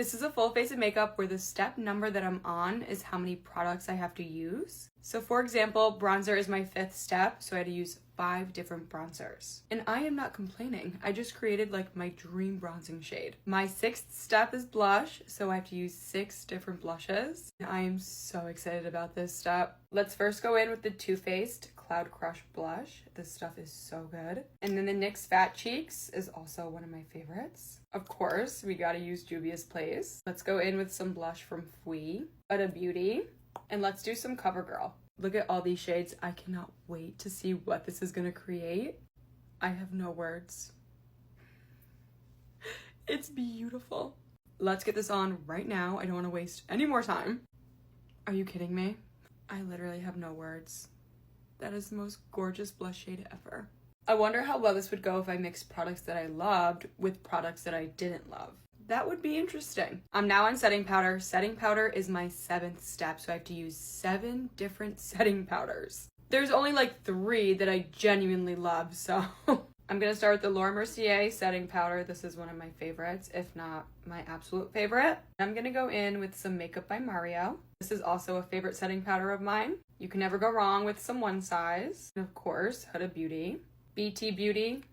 This is a full face of makeup where the step number that I'm on is how many products I have to use. So for example, bronzer is my 5th step, so I had to use 5 different bronzers. And I am not complaining. I just created like my dream bronzing shade. My 6th step is blush, so I have to use 6 different blushes. I am so excited about this step. Let's first go in with the Too Faced Cloud Crush blush. This stuff is so good. And then the NYX Fat Cheeks is also one of my favorites. Of course, we gotta use Juvia's Place. Let's go in with some blush from Fui, Huda Beauty, and let's do some CoverGirl. Look at all these shades. I cannot wait to see what this is gonna create. I have no words. It's beautiful. Let's get this on right now. I don't wanna waste any more time. Are you kidding me? I literally have no words. That is the most gorgeous blush shade ever. I wonder how well this would go if I mixed products that I loved with products that I didn't love. That would be interesting. I'm now on setting powder. Setting powder is my 7th step, so I have to use 7 different setting powders. There's only like 3 that I genuinely love, so I'm gonna start with the Laura Mercier setting powder. This is one of my favorites, if not my absolute favorite. I'm gonna go in with some Makeup by Mario. This is also a favorite setting powder of mine. You can never go wrong with some One Size. And of course, Huda Beauty. BT Beauty,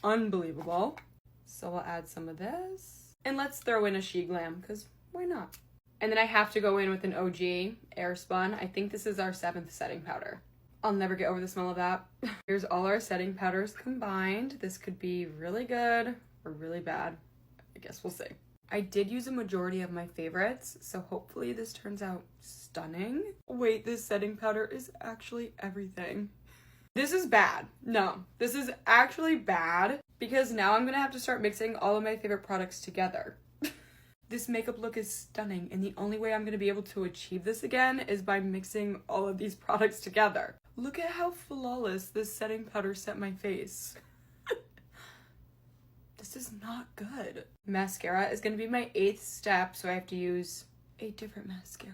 unbelievable. So we'll add some of this. And let's throw in a She Glam, because why not? And then I have to go in with an OG Airspun. I think this is our 7th setting powder. I'll never get over the smell of that. Here's all our setting powders combined. This could be really good or really bad. I guess we'll see. I did use a majority of my favorites, so hopefully this turns out stunning. Wait, this setting powder is actually everything. This is bad. No, this is actually bad because now I'm gonna have to start mixing all of my favorite products together. This makeup look is stunning, and the only way I'm gonna be able to achieve this again is by mixing all of these products together. Look at how flawless this setting powder set my face. This is not good. Mascara is gonna be my 8th step, so I have to use 8 different mascaras.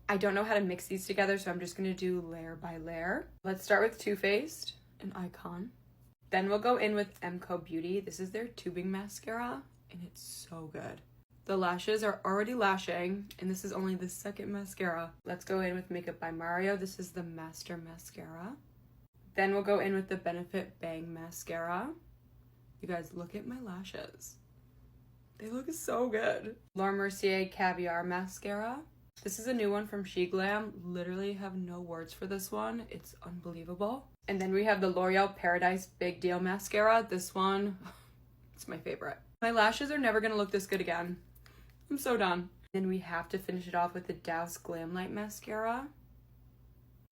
I don't know how to mix these together, so I'm just gonna do layer by layer. Let's start with Too Faced, an icon. Then we'll go in with MCO Beauty. This is their tubing mascara, and it's so good. The lashes are already lashing, and this is only the 2nd mascara. Let's go in with Makeup by Mario. This is the Master Mascara. Then we'll go in with the Benefit Bang Mascara. You guys, look at my lashes. They look so good. Laura Mercier Caviar Mascara. This is a new one from She Glam. Literally have no words for this one. It's unbelievable. And then we have the L'Oreal Paradise Big Deal Mascara. This one, it's my favorite. My lashes are never gonna look this good again. I'm so done. Then we have to finish it off with the Douse Glam Light Mascara.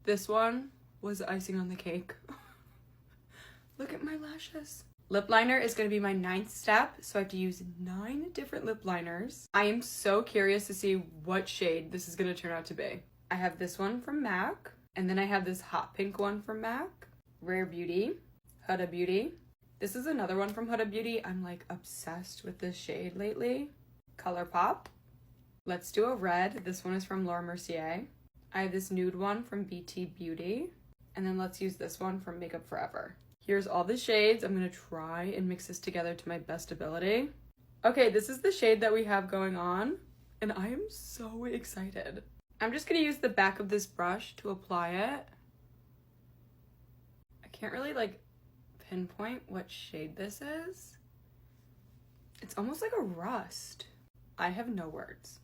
This one was icing on the cake. Look at my lashes. Lip liner is going to be my 9th step, so I have to use 9 different lip liners. I am so curious to see what shade this is going to turn out to be. I have this one from MAC, and then I have this hot pink one from MAC, Rare Beauty, Huda Beauty. This is another one from Huda Beauty. I'm like obsessed with this shade lately. ColourPop. Let's do a red. This one is from Laura Mercier. I have this nude one from BT Beauty, and then let's use this one from Makeup Forever. Here's all the shades. I'm gonna try and mix this together to my best ability. Okay, this is the shade that we have going on, and I am so excited. I'm just gonna use the back of this brush to apply it. I can't really like pinpoint what shade this is. It's almost like a rust. I have no words.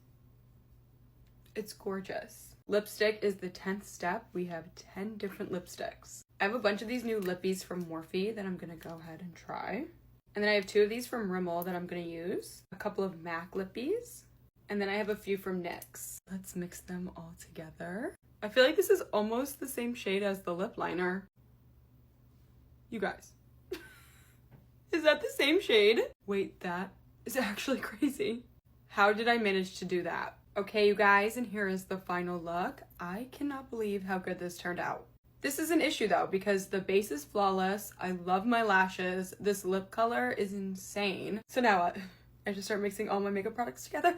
It's gorgeous. Lipstick is the 10th step. We have 10 different lipsticks. I have a bunch of these new lippies from Morphe that I'm gonna go ahead and try. And then I have 2 of these from Rimmel that I'm gonna use. A couple of MAC lippies. And then I have a few from NYX. Let's mix them all together. I feel like this is almost the same shade as the lip liner. You guys. Is that the same shade? Wait, that is actually crazy. How did I manage to do that? Okay, you guys, and here is the final look. I cannot believe how good this turned out. This is an issue though, because the base is flawless. I love my lashes. This lip color is insane. So now what? I just start mixing all my makeup products together.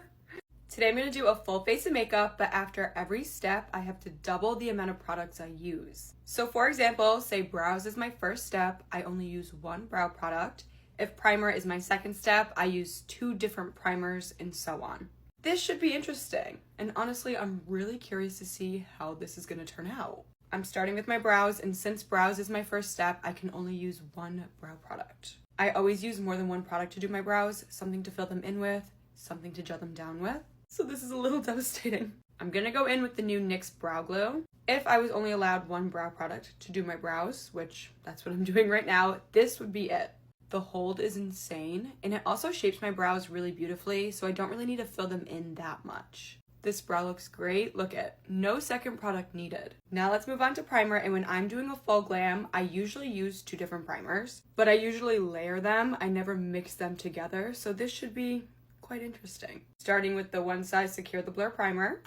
Today I'm gonna do a full face of makeup, but after every step, I have to double the amount of products I use. So for example, say brows is my first step, I only use 1 brow product. If primer is my second step, I use 2 different primers and so on. This should be interesting. And honestly, I'm really curious to see how this is gonna turn out. I'm starting with my brows, and since brows is my first step, I can only use one brow product. I always use more than one product to do my brows, something to fill them in with, something to gel them down with. So this is a little devastating. I'm gonna go in with the new NYX Brow Glue. If I was only allowed one brow product to do my brows, which that's what I'm doing right now, this would be it. The hold is insane, and it also shapes my brows really beautifully, so I don't really need to fill them in that much. This brow looks great. Look at, no second product needed. Now let's move on to primer, and when I'm doing a full glam, I usually use 2 different primers, but I usually layer them. I never mix them together, so this should be quite interesting. Starting with the One Size Secure the Blur primer,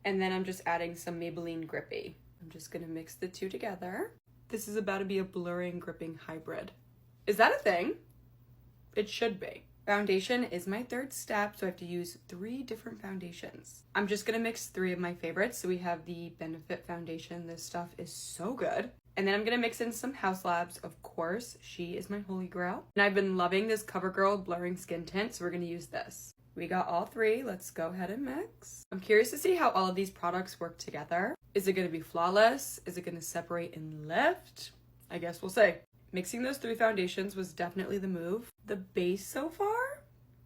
and then I'm just adding some Maybelline Grippy. I'm just gonna mix the 2 together. This is about to be a blurring gripping hybrid. Is that a thing? It should be. Foundation is my 3rd step, so I have to use 3 different foundations. I'm just gonna mix 3 of my favorites. So we have the Benefit foundation. This stuff is so good. And then I'm gonna mix in some Haus Labs, of course. She is my holy grail. And I've been loving this CoverGirl blurring skin tint, so we're gonna use this. We got all 3. Let's go ahead and mix. I'm curious to see how all of these products work together. Is it gonna be flawless? Is it gonna separate and lift? I guess we'll see. Mixing those 3 foundations was definitely the move. The base so far,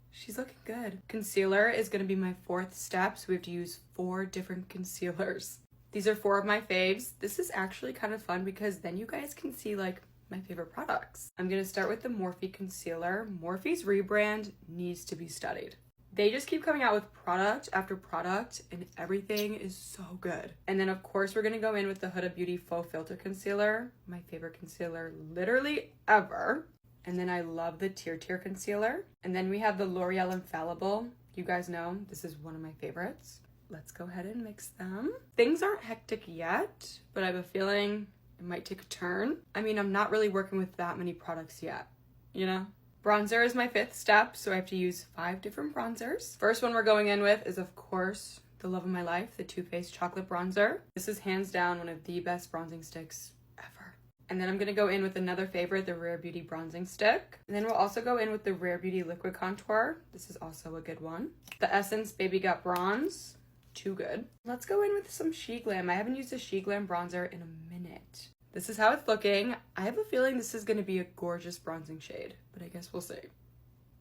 she's looking good. Concealer is gonna be my 4th step, so we have to use 4 different concealers. These are 4 of my faves. This is actually kind of fun because then you guys can see like my favorite products. I'm gonna start with the Morphe concealer. Morphe's rebrand needs to be studied. They just keep coming out with product after product, and everything is so good. And then of course we're gonna go in with the Huda Beauty Faux Filter Concealer, my favorite concealer literally ever. And then I love the Tear concealer. And then we have the L'Oreal Infallible. You guys know this is one of my favorites. Let's go ahead and mix them. Things aren't hectic yet, but I have a feeling it might take a turn. I mean, I'm not really working with that many products yet, you know? Bronzer is my 5th step, so I have to use 5 different bronzers. First one we're going in with is, of course, the love of my life, the Too Faced Chocolate Bronzer. This is hands down one of the best bronzing sticks ever. And then I'm gonna go in with another favorite, the Rare Beauty Bronzing Stick. And then we'll also go in with the Rare Beauty Liquid Contour. This is also a good one. The Essence Baby Got Bronze, too good. Let's go in with some SheGlam. I haven't used a SheGlam bronzer in a minute. This is how it's looking. I have a feeling this is gonna be a gorgeous bronzing shade, but I guess we'll see.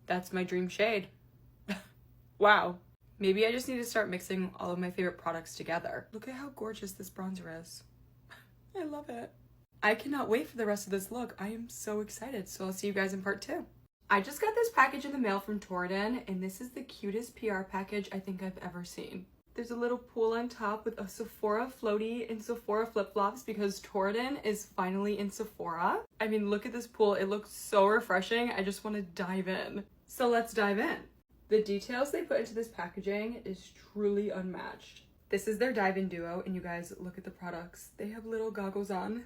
That's my dream shade. Wow. Maybe I just need to start mixing all of my favorite products together. Look at how gorgeous this bronzer is. I love it. I cannot wait for the rest of this look. I am so excited, so I'll see you guys in part 2. I just got this package in the mail from Torridon, and this is the cutest PR package I think I've ever seen. There's a little pool on top with a Sephora floaty and Sephora flip-flops because Torridon is finally in Sephora. I mean, look at this pool. It looks so refreshing. I just want to dive in. So let's dive in. The details they put into this packaging is truly unmatched. This is their Dive In Duo, and you guys, look at the products. They have little goggles on.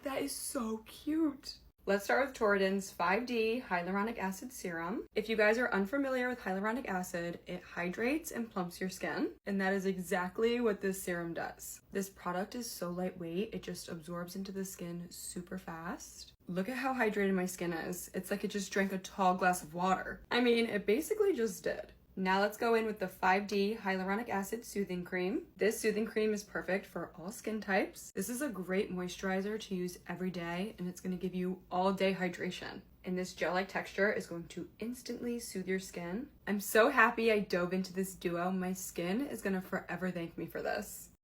That is so cute. Let's start with Torridon's 5D Hyaluronic Acid Serum. If you guys are unfamiliar with hyaluronic acid, it hydrates and plumps your skin, and that is exactly what this serum does. This product is so lightweight, it just absorbs into the skin super fast. Look at how hydrated my skin is. It's like it just drank a tall glass of water. I mean, it basically just did. Now let's go in with the 5D Hyaluronic Acid Soothing Cream. This soothing cream is perfect for all skin types. This is a great moisturizer to use every day, and it's going to give you all day hydration. And this gel-like texture is going to instantly soothe your skin. I'm so happy I dove into this duo. My skin is going to forever thank me for this.